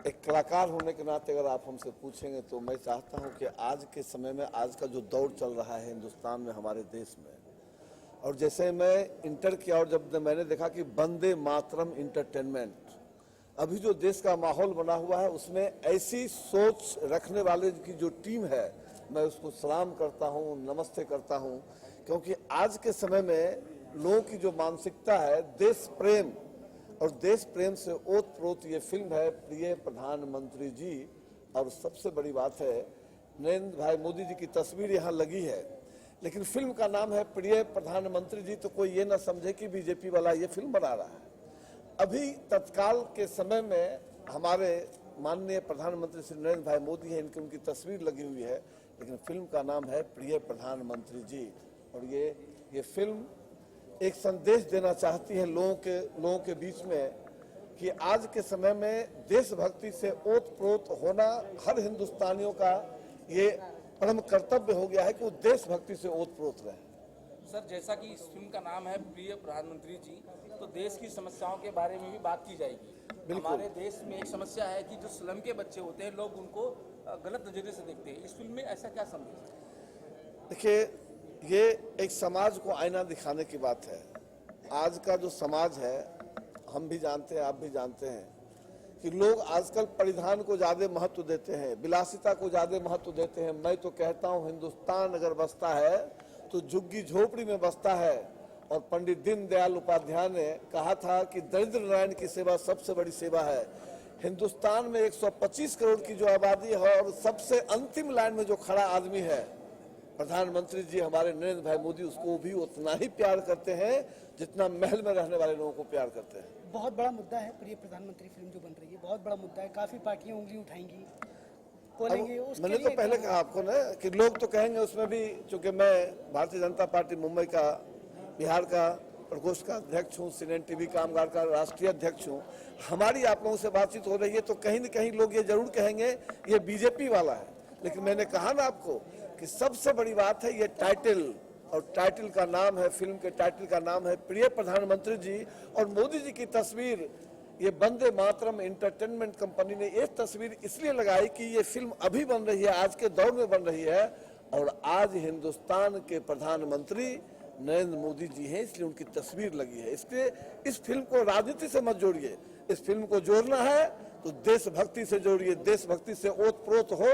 एक कलाकार होने के नाते अगर आप हमसे पूछेंगे तो मैं चाहता हूं कि आज के समय में आज का जो दौर चल रहा है हिंदुस्तान में, हमारे देश में, और जैसे मैं इंटर किया और जब मैंने देखा कि वंदे मातरम इंटरटेनमेंट, अभी जो देश का माहौल बना हुआ है उसमें ऐसी सोच रखने वाले की जो टीम है, मैं उसको सलाम करता हूं, नमस्ते करता हूं, क्योंकि आज के समय में लोगों की जो मानसिकता है देश प्रेम, और देश प्रेम से ओत प्रोत ये फिल्म है प्रिय प्रधानमंत्री जी। और सबसे बड़ी बात है, नरेंद्र भाई मोदी जी की तस्वीर यहाँ लगी है, लेकिन फिल्म का नाम है प्रिय प्रधानमंत्री जी, तो कोई ये ना समझे कि बीजेपी वाला ये फिल्म बना रहा है। अभी तत्काल के समय में हमारे माननीय प्रधानमंत्री श्री नरेंद्र भाई मोदी है, इनकी उनकी तस्वीर लगी हुई है, लेकिन फिल्म का नाम है प्रिय प्रधानमंत्री जी। और ये फिल्म एक संदेश देना चाहती है लोगों के बीच में कि आज के समय में देशभक्ति से ओत प्रोत होना हर हिंदुस्तानियों का ये परम कर्तव्य हो गया है कि वो देशभक्ति से ओत प्रोत रहे। सर, जैसा कि इस फिल्म का नाम है प्रिय प्रधानमंत्री जी, तो देश की समस्याओं के बारे में भी बात की जाएगी। हमारे देश में एक समस्या है कि जो स्लम के बच्चे होते हैं, लोग उनको गलत नजरिए से देखते हैं। इस फिल्म में ऐसा क्या संदेश है? देखिए, ये एक समाज को आईना दिखाने की बात है। आज का जो समाज है, हम भी जानते हैं, आप भी जानते हैं कि लोग आजकल परिधान को ज्यादा महत्व देते हैं, विलासिता को ज्यादा महत्व देते हैं। मैं तो कहता हूं हिंदुस्तान अगर बसता है तो झुग्गी झोपड़ी में बसता है। और पंडित दीनदयाल उपाध्याय ने कहा था कि दरिद्र नारायण की सेवा सबसे बड़ी सेवा है। हिंदुस्तान में 125 करोड़ की जो आबादी है और सबसे अंतिम लाइन में जो खड़ा आदमी है प्रधानमंत्री जी हमारे नरेंद्र भाई मोदी, उसको भी उतना ही प्यार करते हैं जितना महल में रहने वाले लोगों को प्यार करते हैं। बहुत बड़ा मुद्दा है प्रिय प्रधानमंत्री फिल्म जो बन रही है, बहुत बड़ा मुद्दा है। काफी पार्टियां उंगली उठाएंगी, बोलेंगे। मैंने तो पहले कहा आपको ना कि लोग तो कहेंगे उसमें भी, चूंकि मैं भारतीय जनता पार्टी मुंबई का, बिहार का प्रकोष्ठ का अध्यक्ष हूँ, सीएनएन टीवी कामगार का राष्ट्रीय अध्यक्ष हूँ, हमारी आप लोगों से बातचीत हो रही है तो कहीं न कहीं लोग ये जरूर कहेंगे ये बीजेपी वाला है। लेकिन मैंने कहा ना आपको कि सबसे बड़ी बात है ये टाइटल, और टाइटल का नाम है, फिल्म के टाइटल का नाम है प्रिय प्रधानमंत्री जी। और मोदी जी की तस्वीर ये वंदे मातरम इंटरटेनमेंट कंपनी ने ये तस्वीर इसलिए लगाई कि ये फिल्म अभी बन रही है, आज के दौर में बन रही है, और आज हिंदुस्तान के प्रधानमंत्री नरेंद्र मोदी जी हैं, इसलिए उनकी तस्वीर लगी है। इसलिए इस फिल्म को राजनीति से मत जोड़िए, इस फिल्म को जोड़ना है तो देशभक्ति से जोड़िए, देशभक्ति से ओत प्रोत हो।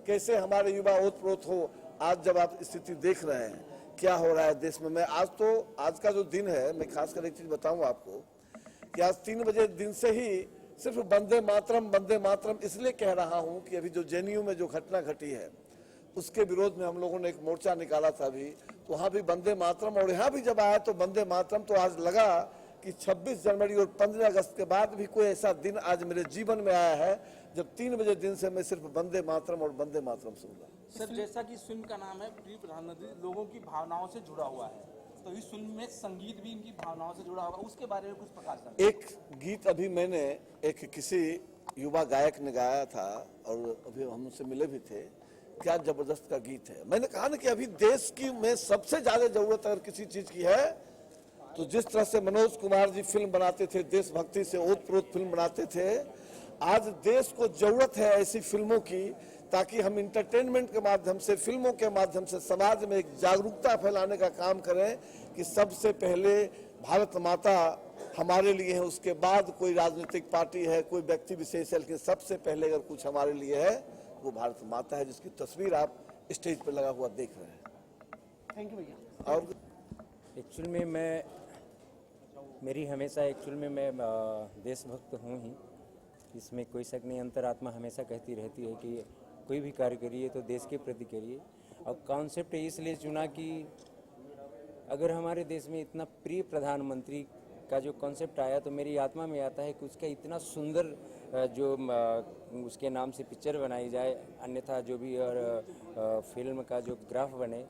कैसे हमारे युवा ओत प्रोत हो, आज जब आप स्थिति देख रहे हैं क्या हो रहा है देश में। मैं आज का जो दिन है, मैं खासकर एक चीज बताऊं आपको कि आज 3 बजे दिन से ही सिर्फ वंदे मातरम इसलिए कह रहा हूं कि अभी जो जेएनयू में जो घटना घटी है उसके विरोध में हम लोगों ने एक मोर्चा निकाला था अभी, तो वहां भी वंदे मातरम, और यहाँ भी जब आया तो वंदे मातरम। तो आज लगा कि 26 जनवरी और 15 अगस्त के बाद भी कोई ऐसा दिन आज मेरे जीवन में आया है जब 3 बजे दिन से मैं सिर्फ वंदे मातरम और वंदे मातरम सुन रहा हूँ। सर, जैसा कि इस फिल्म का नाम है प्रिय प्रधानमंत्री, लोगों की भावनाओं से जुड़ा हुआ है, तो इस फिल्म में संगीत भी इनकी भावनाओं से जुड़ा होगा, उसके बारे में कुछ प्रकाश डालें। एक गीत अभी मैंने एक किसी युवा गायक ने गाया था और अभी हम उनसे मिले भी थे, क्या जबरदस्त का गीत है। मैंने कहा ना कि अभी देश की में सबसे ज्यादा जरूरत अगर किसी चीज की है तो जिस तरह से मनोज कुमार जी फिल्म बनाते थे, देशभक्ति से ओत प्रोत फिल्म बनाते थे, आज देश को जरूरत है ऐसी फिल्मों की, ताकि हम इंटरटेनमेंट के माध्यम से, फिल्मों के माध्यम से समाज में एक जागरूकता फैलाने का काम करें कि सबसे पहले भारत माता हमारे लिए है, उसके बाद कोई राजनीतिक पार्टी है, कोई व्यक्ति विशेष है, लेकिन सबसे पहले अगर कुछ हमारे लिए है वो भारत माता है, जिसकी तस्वीर आप स्टेज पर लगा हुआ देख रहे हैं। थैंक यू भैया। और एक्चुअल में मैं देशभक्त हूँ ही, इसमें कोई शक नहीं। अंतरात्मा हमेशा कहती रहती है कि कोई भी कार्य करिए तो देश के प्रति करिए। और कॉन्सेप्ट इसलिए चुना कि अगर हमारे देश में इतना प्रिय प्रधानमंत्री का जो कॉन्सेप्ट आया तो मेरी आत्मा में आता है कि उसका इतना सुंदर जो उसके नाम से पिक्चर बनाई जाए, अन्यथा जो भी और फिल्म का जो ग्राफ बने,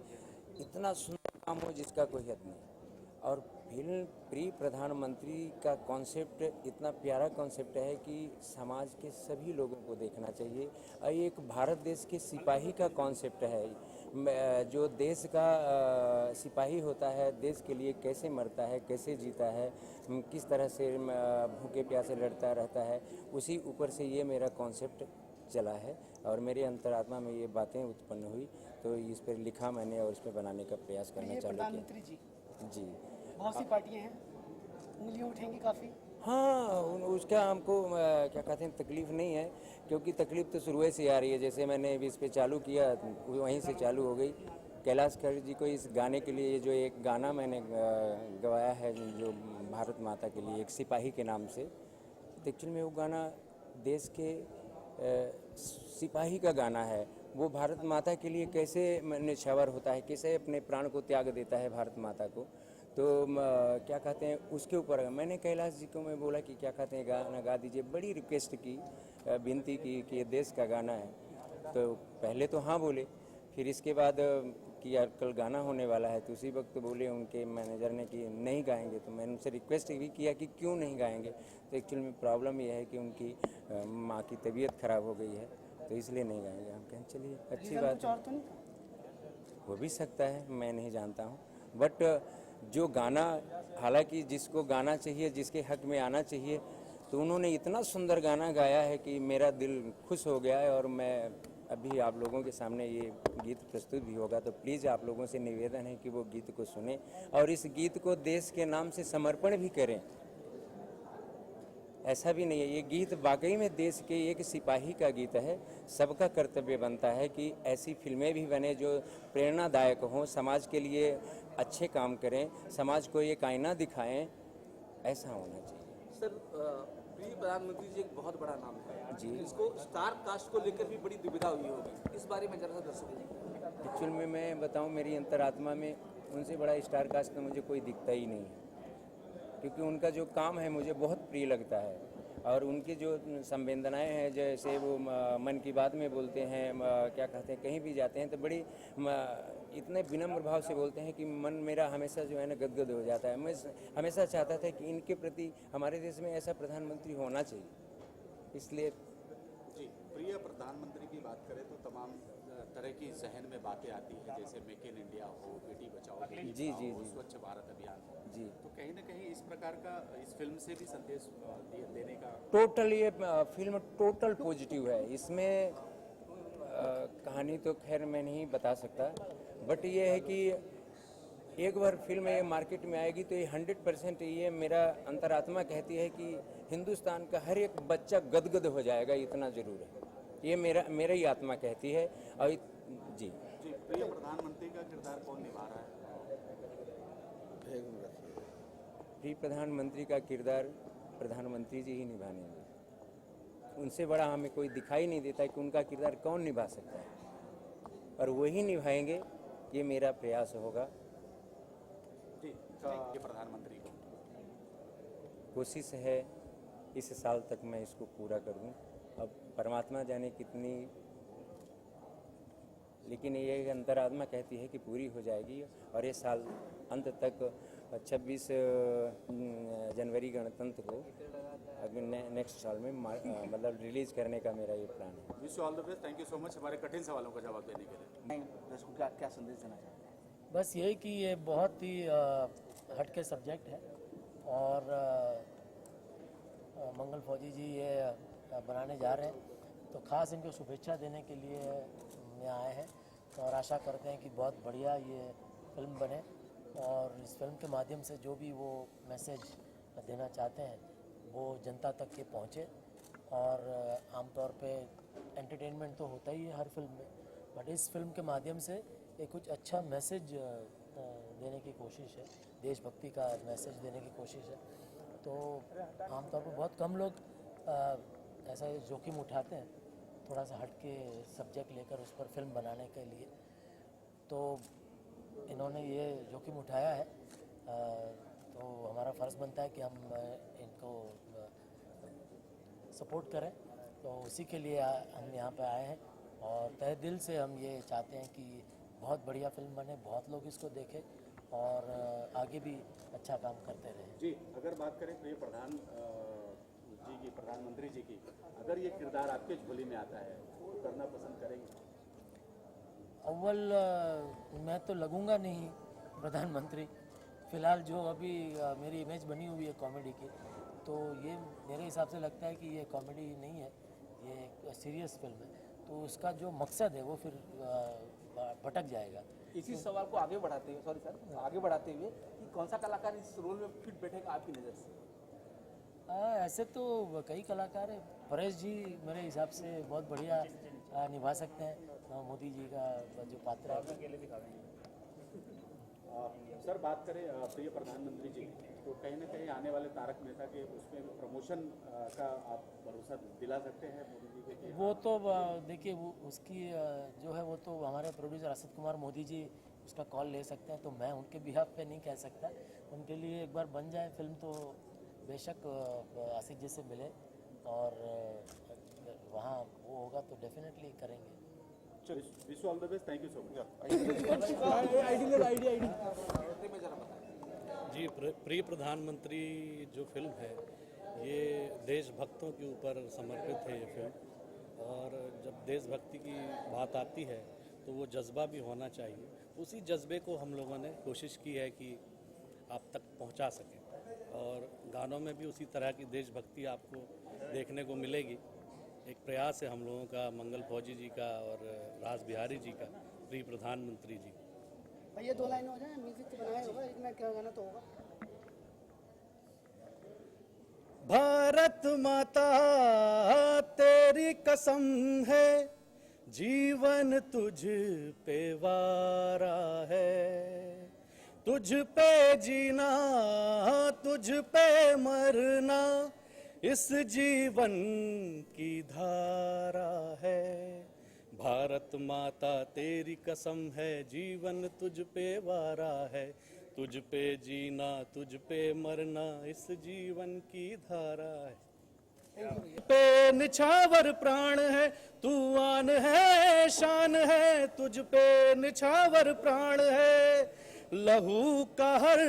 इतना सुंदर काम हो जिसका कोई हद नहीं। और फिल्म प्रिय प्रधानमंत्री का कॉन्सेप्ट इतना प्यारा कॉन्सेप्ट है कि समाज के सभी लोगों को देखना चाहिए। और ये एक भारत देश के सिपाही का कॉन्सेप्ट है। जो देश का सिपाही होता है, देश के लिए कैसे मरता है, कैसे जीता है, किस तरह से भूखे प्यासे लड़ता रहता है, उसी ऊपर से ये मेरा कॉन्सेप्ट चला है और मेरे अंतरात्मा में ये बातें उत्पन्न हुई, तो इस पर लिखा मैंने और इस पर बनाने का प्रयास करना प्रिय चालू प्रधानमंत्री जी, किया। जी बहुत सी पार्टियां हैं, उंगलियां उठेंगी काफ़ी। हाँ, उसका हमको क्या कहते हैं तकलीफ़ नहीं है, क्योंकि तकलीफ़ तो शुरू से आ रही है। जैसे मैंने अभी इस पे चालू किया, वहीं से चालू हो गई। कैलाश खेर जी को इस गाने के लिए जो एक गाना मैंने गवाया है, जो भारत माता के लिए एक सिपाही के नाम से, तो एक्चुअली में वो गाना देश के सिपाही का गाना है। वो भारत माता के लिए कैसे न्यौछावर होता है, कैसे अपने प्राण को त्याग देता है भारत माता को, तो क्या कहते हैं उसके ऊपर मैंने कैलाश जी को मैं बोला कि क्या कहते हैं गाना गा दीजिए। बड़ी रिक्वेस्ट की, विनती की कि ये देश का गाना है। तो पहले तो हाँ बोले, फिर इसके बाद कि यार कल गाना होने वाला है, तो उसी वक्त बोले उनके मैनेजर ने कि नहीं गाएंगे। तो मैंने उनसे रिक्वेस्ट भी किया कि क्यों नहीं गाएंगे। तो एक्चुअली में प्रॉब्लम यह है कि उनकी माँ की तबीयत ख़राब हो गई है, तो इसलिए नहीं गाएंगे। हम कहें चलिए अच्छी रीज़न बात कुछ है, और तो नहीं था? हो भी सकता है, मैं नहीं जानता हूँ। बट जो गाना, हालांकि जिसको गाना चाहिए, जिसके हक में आना चाहिए, तो उन्होंने इतना सुंदर गाना गाया है कि मेरा दिल खुश हो गया है। और मैं अभी आप लोगों के सामने ये गीत प्रस्तुत भी होगा, तो प्लीज़ आप लोगों से निवेदन है कि वो गीत को सुने और इस गीत को देश के नाम से समर्पण भी करें। ऐसा भी नहीं है, ये गीत वाकई में देश के एक सिपाही का गीत है। सबका कर्तव्य बनता है कि ऐसी फिल्में भी बने जो प्रेरणादायक हों, समाज के लिए अच्छे काम करें, समाज को एक आईना दिखाएं, ऐसा होना चाहिए। सर, प्रिय प्रधानमंत्री जी एक बहुत बड़ा नाम है जी। इसको स्टार कास्ट को लेकर भी बड़ी दुविधा हुई होगी, इस बारे में जरा सा दर्शकों को। एक्चुअल में मैं बताऊं, मेरी अंतरात्मा में उनसे बड़ा स्टार कास्ट तो मुझे कोई दिखता ही नहीं है, क्योंकि उनका जो काम है मुझे बहुत प्रिय लगता है। और उनकी जो संवेदनाएं हैं, जैसे वो मन की बात में बोलते हैं, क्या कहते हैं, कहीं भी जाते हैं तो बड़ी इतने विनम्र भाव से बोलते हैं कि मन मेरा हमेशा जो है ना गदगद हो जाता है। मैं हमेशा चाहता था कि इनके प्रति हमारे देश में ऐसा प्रधानमंत्री होना चाहिए, इसलिए। जी, प्रिय प्रधानमंत्री की बात करें तो तमाम तरह की जहन में बातें आती हैं, जैसे मेक इन इंडिया हो, बेटी बचाओ बेटी जी, पढ़ाओ जी, हो, जी। स्वच्छ भारत अभियान हो। जी, तो कहीं ना कहीं इस प्रकार का इस फिल्म से भी संदेश देने का टोटल ये फिल्म टोटल पॉजिटिव है। इसमें कहानी तो खैर मैं नहीं बता सकता, बट ये है कि एक बार फिल्म ये मार्केट में आएगी तो ये 100% ये मेरा अंतरात्मा कहती है कि हिंदुस्तान का हर एक बच्चा गदगद हो जाएगा, इतना ज़रूर है। ये मेरा ही आत्मा कहती है। और जी, जी, प्रिय प्रधानमंत्री का किरदार कौन निभा रहा है? प्रिय प्रधानमंत्री का किरदार प्रधानमंत्री जी ही निभाएंगे। उनसे बड़ा हमें कोई दिखाई नहीं देता कि उनका किरदार कौन निभा सकता है, और वही निभाएंगे, ये मेरा प्रयास होगा। जी, प्रिय प्रधानमंत्री को कोशिश है इस साल तक मैं इसको पूरा कर दूं। अब परमात्मा जाने कितनी, लेकिन ये अंतरात्मा कहती है कि पूरी हो जाएगी। और ये साल अंत तक 26 जनवरी गणतंत्र को अगले नेक्स्ट साल में मतलब रिलीज करने का मेरा ये प्लान है। Wish you all the best. Thank you so much हमारे कठिन सवालों का जवाब देने के लिए। दर्शकों को क्या संदेश देना चाहते हैं? बस यही कि ये बहुत ही हटके सब्जेक्ट है और मंगल फौजी जी ये बनाने जा रहे हैं, तो ख़ास इनको शुभेच्छा देने के लिए यहाँ आए हैं और आशा करते हैं कि बहुत बढ़िया ये फिल्म बने और इस फिल्म के माध्यम से जो भी वो मैसेज देना चाहते हैं वो जनता तक के पहुँचे। और आमतौर पे एंटरटेनमेंट तो होता ही है हर फिल्म में, बट इस फिल्म के माध्यम से एक कुछ अच्छा मैसेज देने की कोशिश है, देशभक्ति का मैसेज देने की कोशिश है। तो आमतौर पर बहुत कम लोग ऐसा जोखिम उठाते हैं, थोड़ा सा हट के सब्जेक्ट लेकर उस पर फिल्म बनाने के लिए। तो इन्होंने ये जोखिम उठाया है, तो हमारा फ़र्ज़ बनता है कि हम इनको सपोर्ट करें। तो उसी के लिए हम यहाँ पे आए हैं और तहे दिल से हम ये चाहते हैं कि बहुत बढ़िया फिल्म बने, बहुत लोग इसको देखें और आगे भी अच्छा काम करते रहें। जी, अगर बात करें प्रिय प्रधानमंत्री जी की, अगर ये किरदार आपके झोली में आता है तो करना पसंद करेंगे? अव्वल मैं तो लगूंगा नहीं प्रधानमंत्री। फ़िलहाल जो अभी मेरी इमेज बनी हुई है कॉमेडी की, तो ये मेरे हिसाब से लगता है कि ये कॉमेडी नहीं है, ये एक सीरियस फिल्म है। तो उसका जो मकसद है वो फिर भटक जाएगा। इसी सवाल को आगे बढ़ाते हुए आगे बढ़ाते हुए कि कौन सा कलाकार इस रोल में फिट बैठेगा आपकी नज़र से? ऐसे तो कई कलाकार हैं। परेश जी मेरे हिसाब से बहुत बढ़िया निभा सकते हैं मोदी जी का जो पात्र है। सर, बात करें प्रिय प्रधानमंत्री जी, तो कहीं ना कहीं आने वाले तारक मेहता के उसमें प्रमोशन का आप भरोसा दिला सकते हैं मोदी जी के? वो तो देखिए, वो उसकी जो है वो तो हमारे प्रोड्यूसर असद कुमार मोदी जी उसका कॉल ले सकते हैं, तो मैं उनके बिहाफ पे नहीं कह सकता। उनके लिए एक बार बन जाए फिल्म तो बेशक आसिफ जी से मिले और वहाँ वो होगा तो डेफिनेटली करेंगे। Wish all the best, thank you so much. जी, प्रिय प्रधानमंत्री जो फिल्म है ये देशभक्तों के ऊपर समर्पित है ये फिल्म, और जब देशभक्ति की बात आती है तो वो जज्बा भी होना चाहिए। उसी जज्बे को हम लोगों ने कोशिश की है कि आप तक पहुंचा सकें, और गानों में भी उसी तरह की देशभक्ति आपको देखने को मिलेगी। एक प्रयास है हम लोगों का, मंगल फौजी जी का और राज बिहारी जी का, प्रिय प्रधानमंत्री जी। भैया 2 लाइन हो जाए, म्यूजिक तो बनाया होगा, एक में क्या गाना तो होगा। भारत माता तेरी कसम है, जीवन तुझ पे वारा है, तुझ पे जीना तुझ पे मरना इस जीवन की धारा है। भारत माता तेरी कसम है, जीवन तुझ पे वारा है, तुझ पे जीना तुझ पे मरना इस जीवन की धारा है। पे निछावर प्राण है, तू आन है शान है, तुझ पे निछावर प्राण है, लहू का हर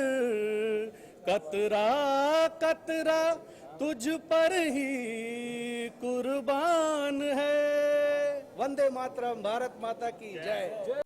कतरा कतरा तुझ पर ही कुर्बान है। वंदे मातरम, भारत माता की जय।